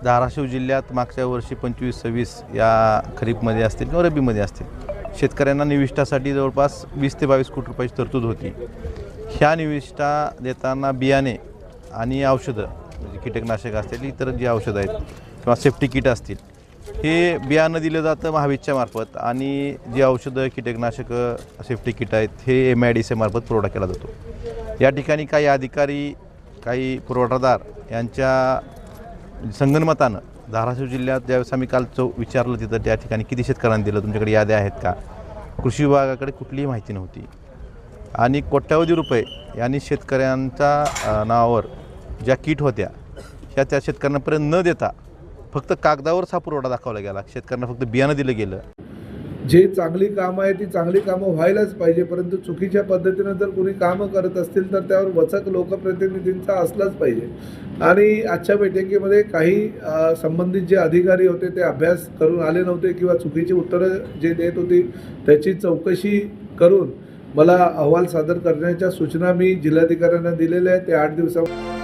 धाराशिव जिल्ह्यात मागच्या वर्षी 25-26 या खरीपमध्ये असतील किंवा रब्बीमध्ये असतील, शेतकऱ्यांना निविष्ठासाठी जवळपास 20 ते 22 कोटी रुपयाची तरतूद होती. ह्या निविष्ठा देताना बियाणे आणि औषधं म्हणजे कीटकनाशक असतील, इतर जी औषधं आहेत किंवा सेफ्टी किट असतील, हे बियाणं दिलं जातं महाबीजच्या मार्फत आणि जी औषधं कीटकनाशकं सेफ्टी किट आहेत हे MIDC मार्फत पुरवठा केला जातो. या ठिकाणी काही अधिकारी, काही पुरवठादार यांच्या संगनमतानं धाराशिव जिल्ह्यात ज्यावेळेस आम्ही काल विचारलं तिथं त्या ठिकाणी किती शेतकऱ्यांनी दिलं, तुमच्याकडे याद्या आहेत का, कृषी विभागाकडे कुठलीही माहिती नव्हती आणि कोट्यावधी रुपये यांनी शेतकऱ्यांच्या नावावर ज्या किट होत्या त्या शेतकऱ्यांपर्यंत न देता फक्त कागदावरच हा पुरवठा दाखवला गेला. शेतकऱ्यांना फक्त बियाणं दिलं गेलं. जे चांगली कामं आहे ती चांगली कामं व्हायलाच पाहिजे, परंतु चुकीच्या पद्धतीनं जर कोणी कामं करत असतील तर त्यावर वचक लोकप्रतिनिधींचा असलाच पाहिजे. आणि आजच्या बैठकीमध्ये काही संबंधित जे अधिकारी होते ते अभ्यास करून आले नव्हते किंवा चुकीची उत्तरं जे देत होती त्याची चौकशी करून मला अहवाल सादर करण्याच्या सूचना मी जिल्हाधिकाऱ्यांना दिलेल्या आहेत. ते 8 दिवसात